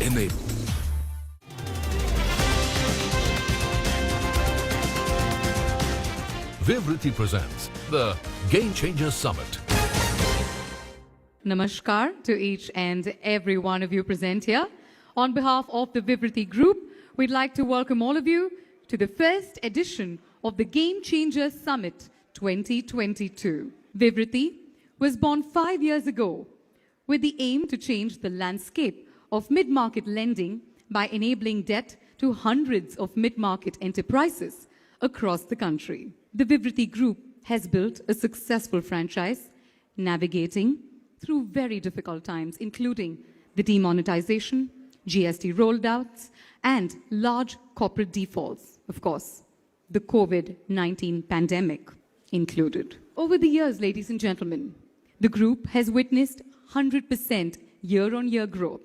enable. Vivriti presents the Game Changers Summit. Namaskar to each and every one of you present here. On behalf of the Bibrithi Group, we'd like to welcome all of you to the first edition of the Game Changers Summit 2022. Vivriti was born 5 years ago with the aim to change the landscape of mid-market lending by enabling debt to hundreds of mid-market enterprises across the country. The Vivriti Group has built a successful franchise, navigating through very difficult times, including the demonetization, GST rollouts, and large corporate defaults, of course, the COVID-19 pandemic included. Over the years, ladies and gentlemen, the group has witnessed 100% year-on-year growth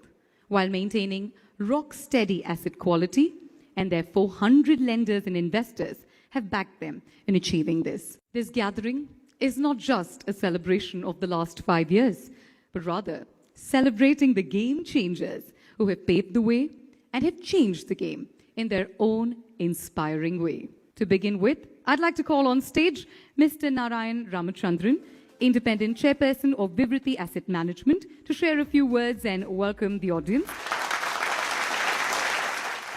while maintaining rock-steady asset quality, and their 400 lenders and investors have backed them in achieving this. This gathering is not just a celebration of the last 5 years, but rather celebrating the game changers who have paved the way and have changed the game in their own inspiring way. To begin with, I'd like to call on stage Mr. Narayan Ramachandran, Independent Chairperson of Vivriti Asset Management, to share a few words and welcome the audience.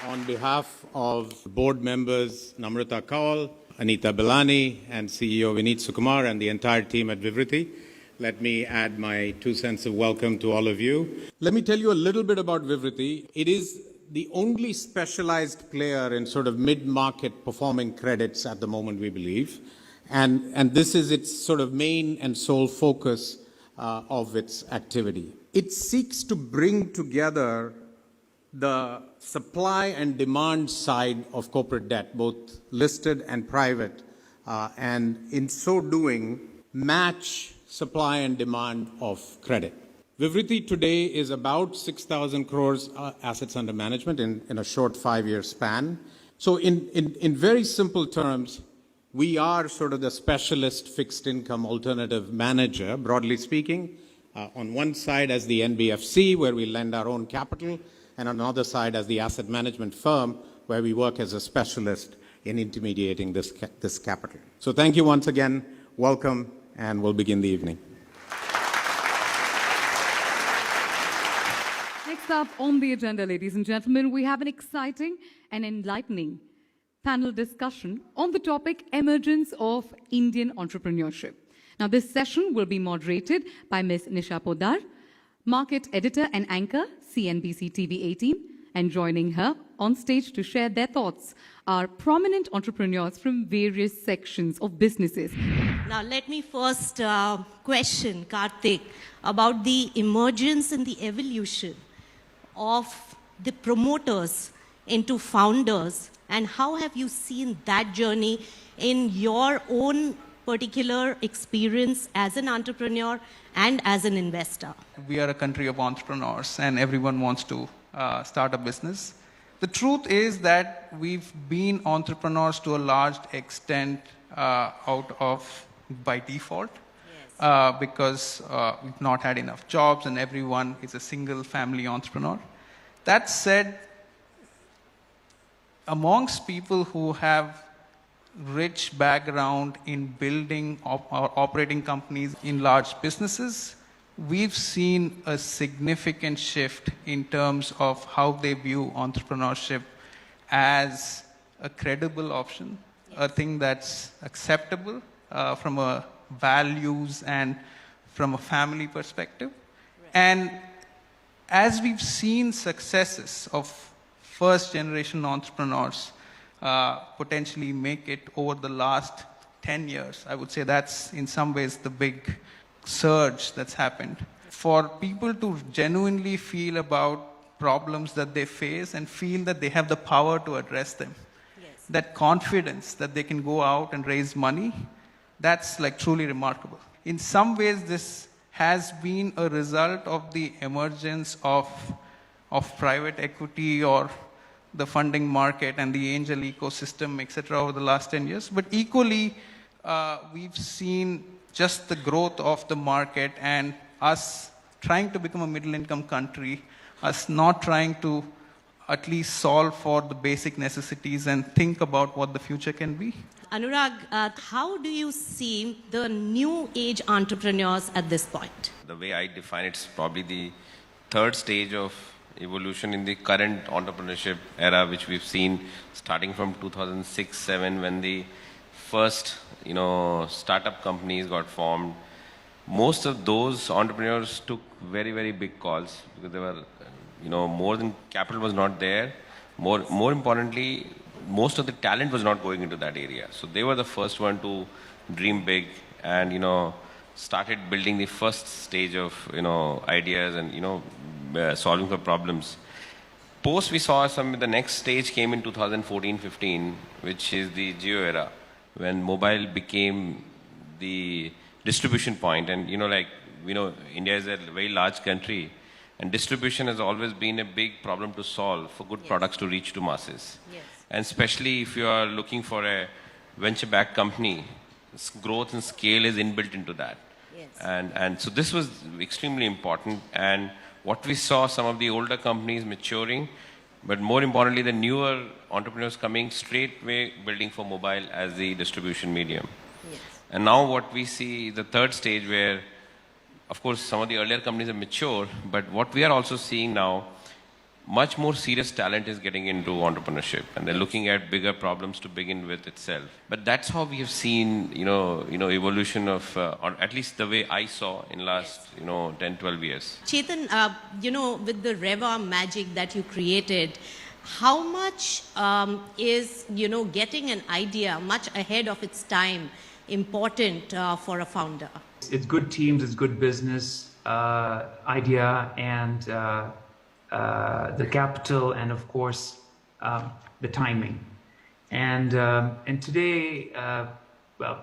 On behalf of board members Namrata Kaul, Anita Belani, and CEO Vineet Sukumar, and the entire team at Vivriti, let me add my 2 cents of welcome to all of you. Let me tell you a little bit about Vivriti. It is the only specialized player in sort of mid-market performing credits at the moment, we believe. And this is its sort of main and sole focus of its activity. It seeks to bring together the supply and demand side of corporate debt, both listed and private, and in so doing, match supply and demand of credit. Vivriti today is about 6,000 crores assets under management in a short 5-year span. So in very simple terms, we are sort of the specialist fixed income alternative manager, broadly speaking, on one side as the NBFC, where we lend our own capital, and on the other side as the asset management firm, where we work as a specialist in intermediating this capital. So thank you once again, welcome, and we'll begin the evening. Next up on the agenda, ladies and gentlemen, we have an exciting and enlightening panel discussion on the topic Emergence of Indian Entrepreneurship. Now, this session will be moderated by Ms. Nisha Podar, market editor and anchor, CNBC-TV18, and joining her on stage to share their thoughts are prominent entrepreneurs from various sections of businesses. Now, let me first question Karthik about the emergence and the evolution of the promoters into founders, and how have you seen that journey in your own particular experience as an entrepreneur and as an investor? We are a country of entrepreneurs and everyone wants to start a business. The truth is that we've been entrepreneurs to a large extent out of by default. Yes. Because we've not had enough jobs and everyone is a single family entrepreneur. That said, amongst people who have rich background in building or operating companies in large businesses, we've seen a significant shift in terms of how they view entrepreneurship as a credible option, a thing that's acceptable from a values and from a family perspective. Right. And as we've seen successes of first generation entrepreneurs potentially make it over the last 10 years. I would say that's in some ways the big surge that's happened. For people to genuinely feel about problems that they face and feel that they have the power to address them. Yes. That confidence that they can go out and raise money, that's like truly remarkable. In some ways, this has been a result of the emergence of private equity or the funding market and the angel ecosystem, etc., over the last 10 years. But equally, we've seen just the growth of the market and us trying to become a middle-income country us not trying to at least solve for the basic necessities and think about what the future can be. Anurag, how do you see the new age entrepreneurs at this point? The way I define it's probably the third stage of evolution in the current entrepreneurship era, which we've seen starting from 2006-7 when the first, startup companies got formed. Most of those entrepreneurs took very, very big calls because they were, more than capital was not there. More importantly, most of the talent was not going into that area. So they were the first one to dream big and, started building the first stage of, ideas and, solving for problems. Post we saw the next stage came in 2014-15, which is the Geo era, when mobile became the distribution point. And, India is a very large country, and distribution has always been a big problem to solve for good products to reach to masses. Yes. And especially if you are looking for a venture-backed company, growth and scale is inbuilt into that. Yes. And so this was extremely important. And what we saw, some of the older companies maturing, but more importantly, the newer entrepreneurs coming straightway building for mobile as the distribution medium. Yes. And now what we see, the third stage where, of course, some of the earlier companies are mature, but what we are also seeing now, much more serious talent is getting into entrepreneurship, and they're looking at bigger problems to begin with itself. But that's how we have seen, evolution of, or at least the way I saw in last, 10, 12 years. Chetan, with the Reva magic that you created, how much is, getting an idea much ahead of its time important for a founder? It's good teams, it's good business idea, and the capital, and of course the timing. And today,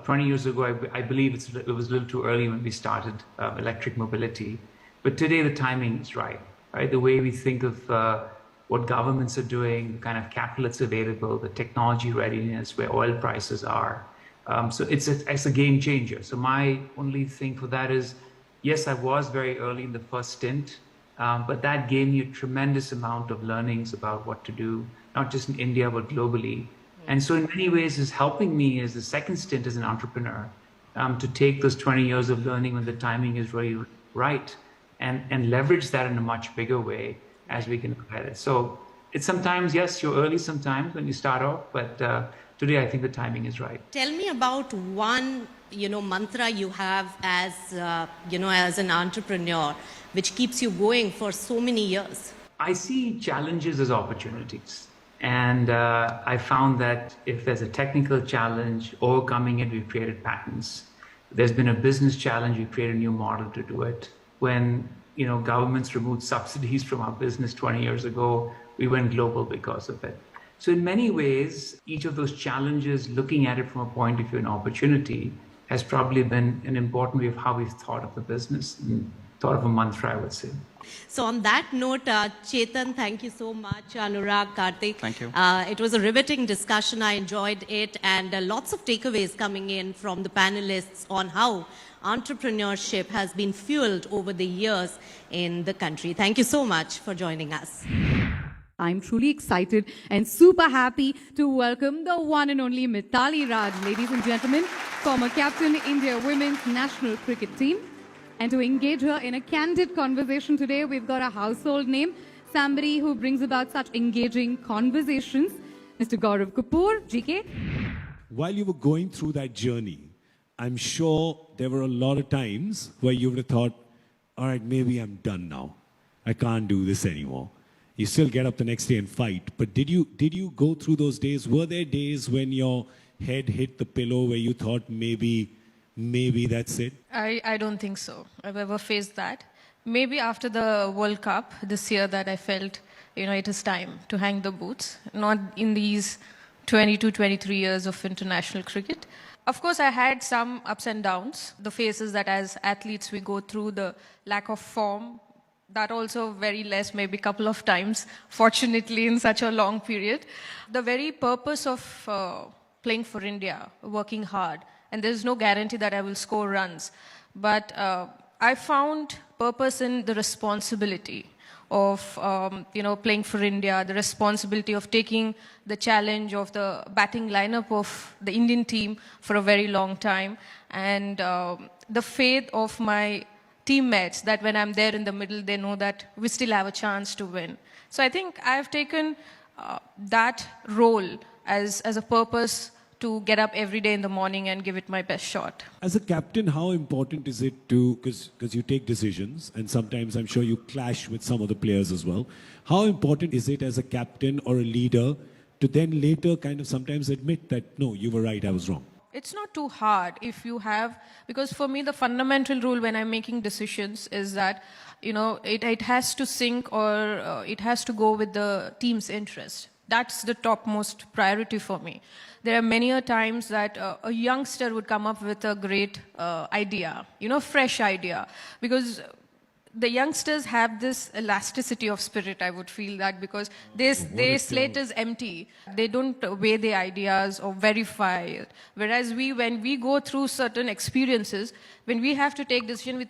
20 years ago, I believe it was a little too early when we started electric mobility. But today the timing is right? The way we think of what governments are doing, the kind of capital that's available, the technology readiness, where oil prices are. So it's a game changer. So my only thing for that is, yes, I was very early in the first stint, but that gave me a tremendous amount of learnings about what to do, not just in India, but globally. And so in many ways is helping me as the second stint as an entrepreneur to take those 20 years of learning when the timing is really right and leverage that in a much bigger way as we can look at it. So it's sometimes, yes, you're early sometimes when you start off, but today I think the timing is right. Tell me about one, mantra you have as, as an entrepreneur, which keeps you going for so many years. I see challenges as opportunities. And I found that if there's a technical challenge, overcoming it, we've created patents. There's been a business challenge, we created a new model to do it. When governments removed subsidies from our business 20 years ago, we went global because of it. So in many ways, each of those challenges, looking at it from a point of view and opportunity, has probably been an important way of how we've thought of the business and thought of a mantra, I would say. So on that note, Chetan, thank you so much. Anurag, Karthik. Thank you. It was a riveting discussion. I enjoyed it, and lots of takeaways coming in from the panelists on how entrepreneurship has been fueled over the years in the country. Thank you so much for joining us. I'm truly excited and super happy to welcome the one and only Mithali Raj, ladies and gentlemen, former captain, India Women's National Cricket Team. And to engage her in a candid conversation today, we've got a household name, somebody who brings about such engaging conversations, Mr. Gaurav Kapoor, GK. While you were going through that journey, I'm sure there were a lot of times where you would have thought, all right, maybe I'm done now. I can't do this anymore. You still get up the next day and fight. But did you go through those days? Were there days when your head hit the pillow where you thought maybe that's it? I don't think so. I've ever faced that. Maybe after the World Cup this year that I felt, it is time to hang the boots. Not in these 22, 23 years of international cricket. Of course, I had some ups and downs. The phases that as athletes we go through, the lack of form, that also very less, maybe a couple of times, fortunately, in such a long period. The very purpose of playing for India, working hard, and there's no guarantee that I will score runs. But I found purpose in the responsibility. of, playing for India, the responsibility of taking the challenge of the batting lineup of the Indian team for a very long time, and the faith of my teammates that when I'm there in the middle, they know that we still have a chance to win. So I think I've taken that role as a purpose to get up every day in the morning and give it my best shot. As a captain, how important is it to, because you take decisions and sometimes I'm sure you clash with some of the players as well. How important is it as a captain or a leader to then later kind of sometimes admit that, no, you were right, I was wrong? It's not too hard if you have, because for me the fundamental rule when I'm making decisions is that, it has to sync or it has to go with the team's interest. That's the topmost priority for me. There are many times that a youngster would come up with a great idea, fresh idea, because the youngsters have this elasticity of spirit, I would feel that, because their slate is empty. They don't weigh the ideas or verify it. Whereas when we go through certain experiences, when we have to take decision,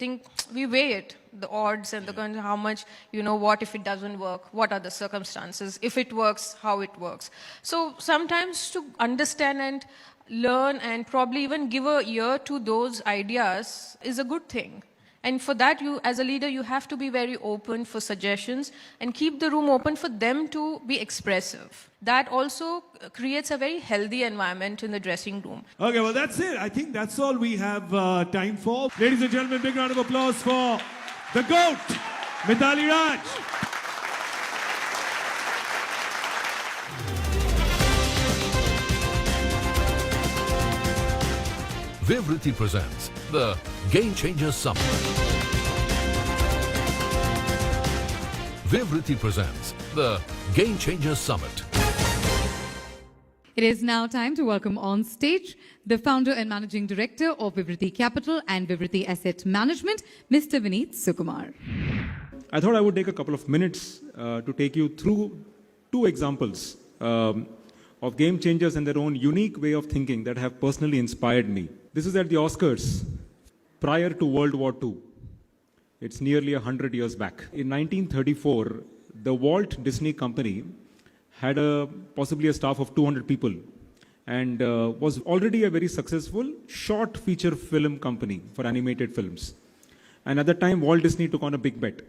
we weigh it, the odds and the how much, what if it doesn't work, what are the circumstances, if it works, how it works. So sometimes to understand and learn and probably even give a ear to those ideas is a good thing. And for that, you, as a leader, you have to be very open for suggestions and keep the room open for them to be expressive. That also creates a very healthy environment in the dressing room. Okay, well, that's it. I think that's all we have time for. Ladies and gentlemen, big round of applause for the GOAT, Mithali Raj. Vivriti presents the Game Changers Summit. Vivriti presents the Game Changers Summit. It is now time to welcome on stage the founder and managing director of Vivriti Capital and Bibrithi Asset Management, Mr. Vineet Sukumar. I thought I would take a couple of minutes to take you through two examples of game changers and their own unique way of thinking that have personally inspired me. This is at the Oscars prior to World War II. It's nearly 100 years back. In 1934, the Walt Disney Company had possibly a staff of 200 people and was already a very successful short feature film company for animated films. And at that time, Walt Disney took on a big bet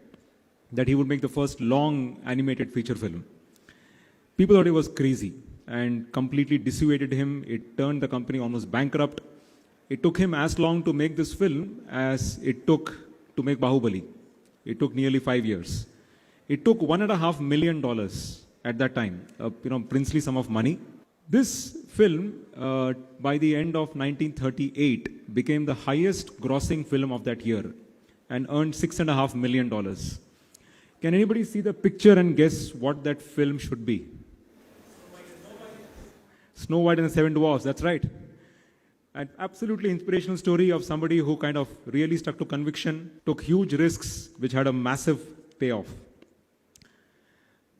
that he would make the first long animated feature film. People thought he was crazy and completely dissuaded him. It turned the company almost bankrupt. It took him as long to make this film as it took to make Bahubali. It took nearly 5 years. It took $1.5 million at that time, princely sum of money. This film, by the end of 1938, became the highest grossing film of that year and earned $6.5 million. Can anybody see the picture and guess what that film should be? Snow White and the Seven Dwarfs, that's right. An absolutely inspirational story of somebody who kind of really stuck to conviction, took huge risks, which had a massive payoff.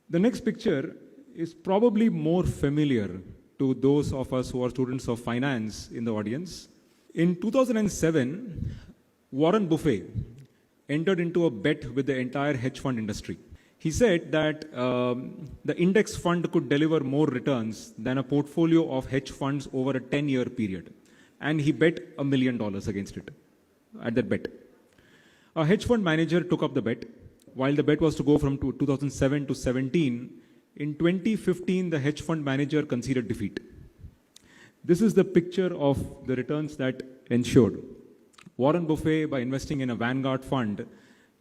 The next picture is probably more familiar to those of us who are students of finance in the audience. In 2007, Warren Buffett entered into a bet with the entire hedge fund industry. He said that the index fund could deliver more returns than a portfolio of hedge funds over a 10-year period. And he bet $1 million against it at that bet. A hedge fund manager took up the bet. While the bet was to go from 2007 to 17, in 2015, the hedge fund manager conceded defeat. This is the picture of the returns that ensured. Warren Buffett, by investing in a Vanguard fund,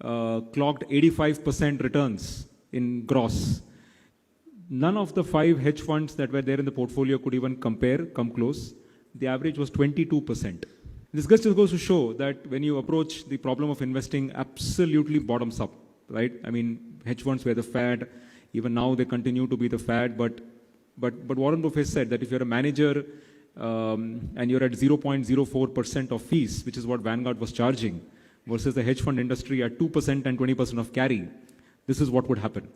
clocked 85% returns in gross. None of the 5 hedge funds that were there in the portfolio could even come close. The average was 22%. This just goes to show that when you approach the problem of investing absolutely bottoms up, right? I mean, hedge funds were the fad. Even now they continue to be the fad. But Warren Buffett said that if you're a manager and you're at 0.04% of fees, which is what Vanguard was charging, versus the hedge fund industry at 2% and 20% of carry, this is what would happen.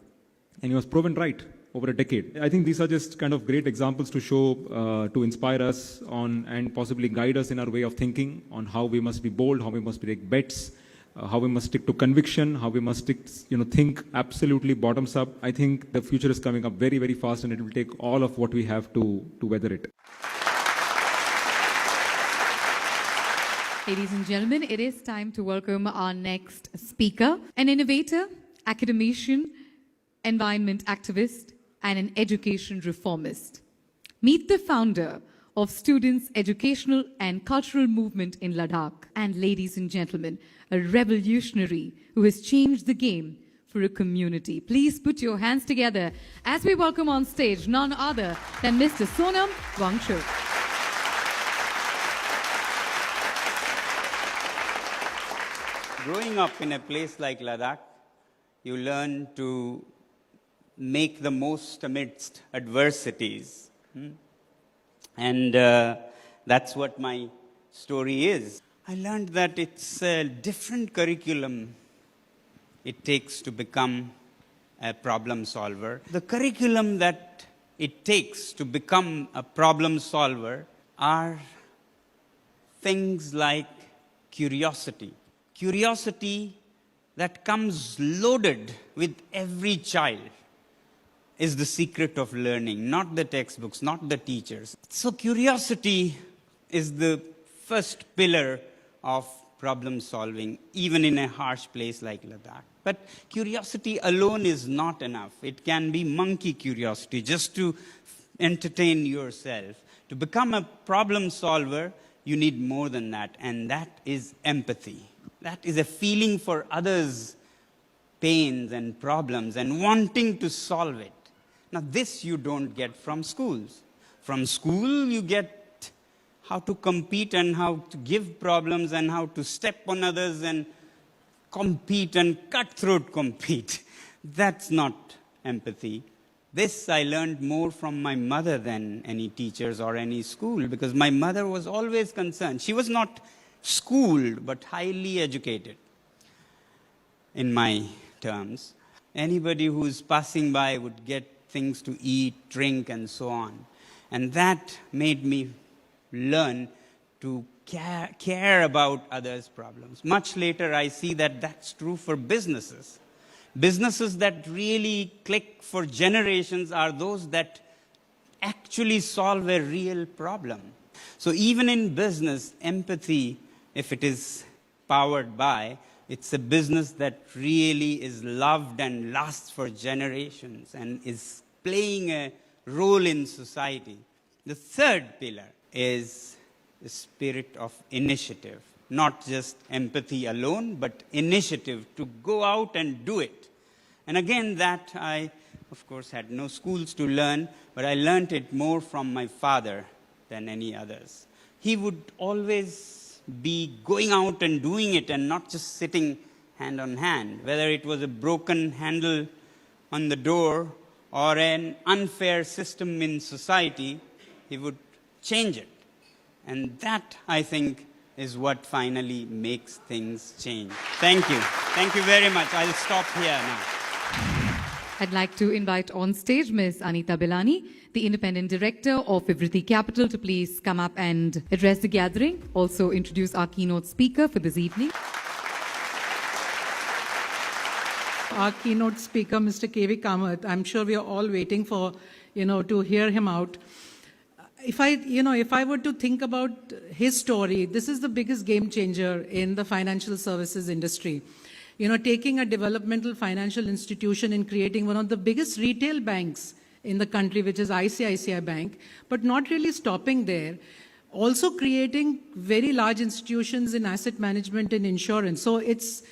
And he was proven right over a decade. I think these are just kind of great examples to show, to inspire us on and possibly guide us in our way of thinking on how we must be bold, how we must take bets, how we must stick to conviction, how we must stick, think absolutely bottoms up. I think the future is coming up very, very fast, and it will take all of what we have to weather it. Ladies and gentlemen, it is time to welcome our next speaker, an innovator, academician, environment activist, and an education reformist. Meet the founder of Students' Educational and Cultural Movement in Ladakh. And ladies and gentlemen, a revolutionary who has changed the game for a community. Please put your hands together as we welcome on stage none other than Mr. Sonam Wangchuk. Growing up in a place like Ladakh, you learn to make the most amidst adversities. And that's what my story is. I learned that it's a different curriculum it takes to become a problem solver. The curriculum that it takes to become a problem solver are things like curiosity. Curiosity that comes loaded with every child is the secret of learning, not the textbooks, not the teachers. So curiosity is the first pillar of problem solving, even in a harsh place like Ladakh. But curiosity alone is not enough. It can be monkey curiosity, just to entertain yourself. To become a problem solver, you need more than that, and that is empathy. That is a feeling for others' pains and problems and wanting to solve it. Now, this you don't get from schools. From school, you get how to compete and how to give problems and how to step on others and compete and cutthroat compete. That's not empathy. This I learned more from my mother than any teachers or any school, because my mother was always concerned. She was not schooled, but highly educated in my terms. Anybody who's passing by would get things to eat, drink, and so on. And that made me learn to care about others' problems. Much later, I see that that's true for businesses. Businesses that really click for generations are those that actually solve a real problem. So even in business, empathy, if it is powered by, it's a business that really is loved and lasts for generations and is playing a role in society. The third pillar is the spirit of initiative. Not just empathy alone, but initiative to go out and do it. And again, that I, of course, had no schools to learn, but I learned it more from my father than any others. He would always be going out and doing it and not just sitting hand on hand. Whether it was a broken handle on the door or an unfair system in society, he would change it. And that, I think, is what finally makes things change. Thank you. Thank you very much. I'll stop here now. I'd like to invite on stage Ms. Anita Belani, the Independent Director of Vivriti Capital, to please come up and address the gathering. Also introduce our keynote speaker for this evening. Our keynote speaker, Mr. K.V. Kamath, I'm sure we are all waiting for, to hear him out. If I were to think about his story, this is the biggest game changer in the financial services industry. Taking a developmental financial institution and creating one of the biggest retail banks in the country, which is ICICI Bank, but not really stopping there. Also creating very large institutions in asset management and insurance. So it's,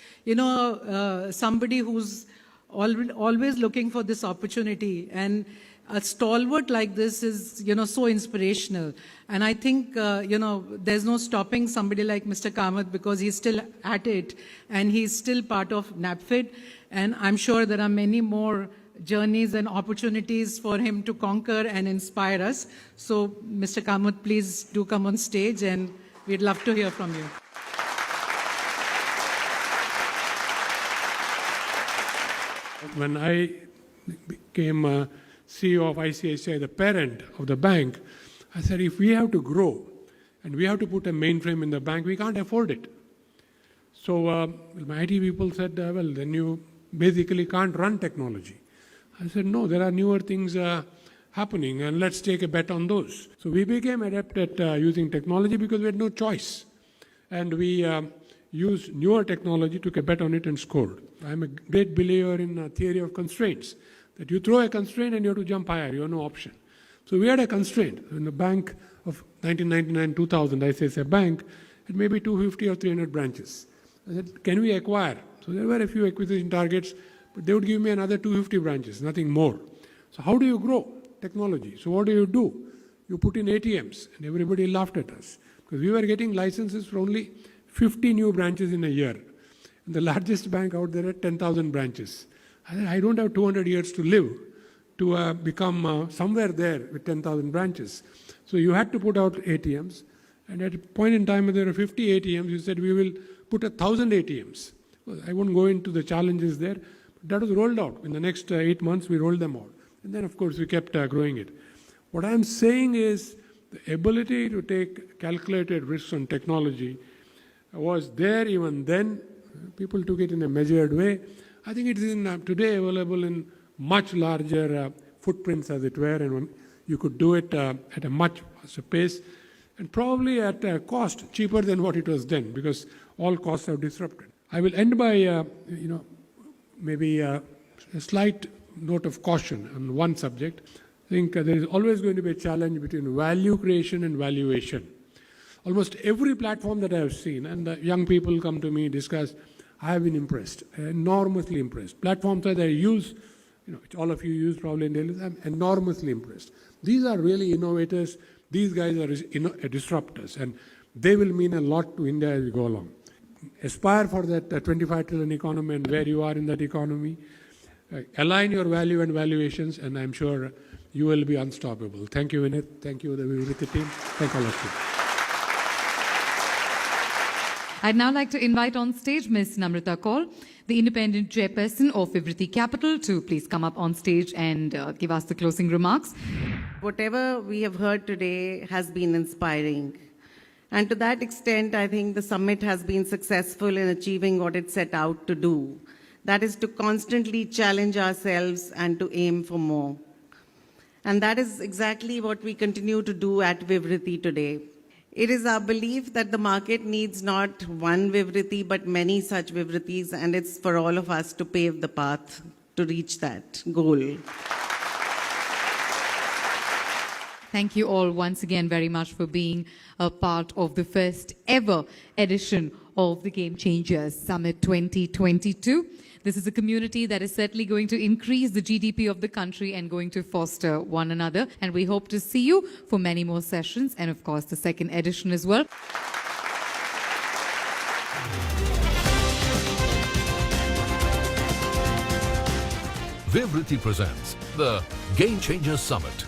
somebody who's always looking for this opportunity. And a stalwart like this is, so inspirational. And I think, there's no stopping somebody like Mr. Kamath because he's still at it and he's still part of NAPFID. And I'm sure there are many more journeys and opportunities for him to conquer and inspire us. So, Mr. Kamath, please do come on stage and we'd love to hear from you. When I became CEO of ICICI, the parent of the bank, I said, if we have to grow and we have to put a mainframe in the bank, we can't afford it. So my IT people said, well, then you basically can't run technology. I said, no, there are newer things happening, and let's take a bet on those. So we became adept at using technology because we had no choice. And we used newer technology, took a bet on it, and scored. I'm a great believer in a theory of constraints, that you throw a constraint and you have to jump higher, you have no option. So we had a constraint. In the bank of 1999-2000, ICICI Bank had maybe 250 or 300 branches. I said, can we acquire? So there were a few acquisition targets, but they would give me another 250 branches, nothing more. So how do you grow technology? So what do? You put in ATMs, and everybody laughed at us, because we were getting licenses for only 50 new branches in a year. And the largest bank out there had 10,000 branches. I said, I don't have 200 years to live to become somewhere there with 10,000 branches. So you had to put out ATMs. And at a point in time, there were 50 ATMs. You said, we will put 1,000 ATMs. Well, I won't go into the challenges there. But that was rolled out. In the next 8 months, we rolled them out. And then, of course, we kept growing it. What I'm saying is the ability to take calculated risks on technology was there even then. People took it in a measured way. I think it is today available in much larger footprints, as it were, and you could do it at a much faster pace, and probably at a cost cheaper than what it was then, because all costs are disrupted. I will end by, maybe a slight note of caution on one subject. I think there is always going to be a challenge between value creation and valuation. Almost every platform that I have seen, and the young people come to me, discuss, I have been impressed, enormously impressed. Platforms that I use, which all of you use probably in daily, I'm enormously impressed. These are really innovators. These guys are disruptors, and they will mean a lot to India as we go along. Aspire for that 25 trillion economy and where you are in that economy. Align your value and valuations, and I'm sure you will be unstoppable. Thank you, Vinit. Thank you, the Vivriti team. Thank all of you. I'd now like to invite on stage Ms. Namrata Kaul, the independent chairperson of Vivriti Capital, to please come up on stage and give us the closing remarks. Whatever we have heard today has been inspiring. And to that extent, I think the summit has been successful in achieving what it set out to do. That is to constantly challenge ourselves and to aim for more. And that is exactly what we continue to do at Vivriti today. It is our belief that the market needs not one Vivriti, but many such Vivritis, and it's for all of us to pave the path to reach that goal. Thank you all once again very much for being a part of the first ever edition of the Game Changers Summit 2022. This is a community that is certainly going to increase the GDP of the country and going to foster one another. And we hope to see you for many more sessions and, of course, the second edition as well. Vivriti presents the Game Changers Summit.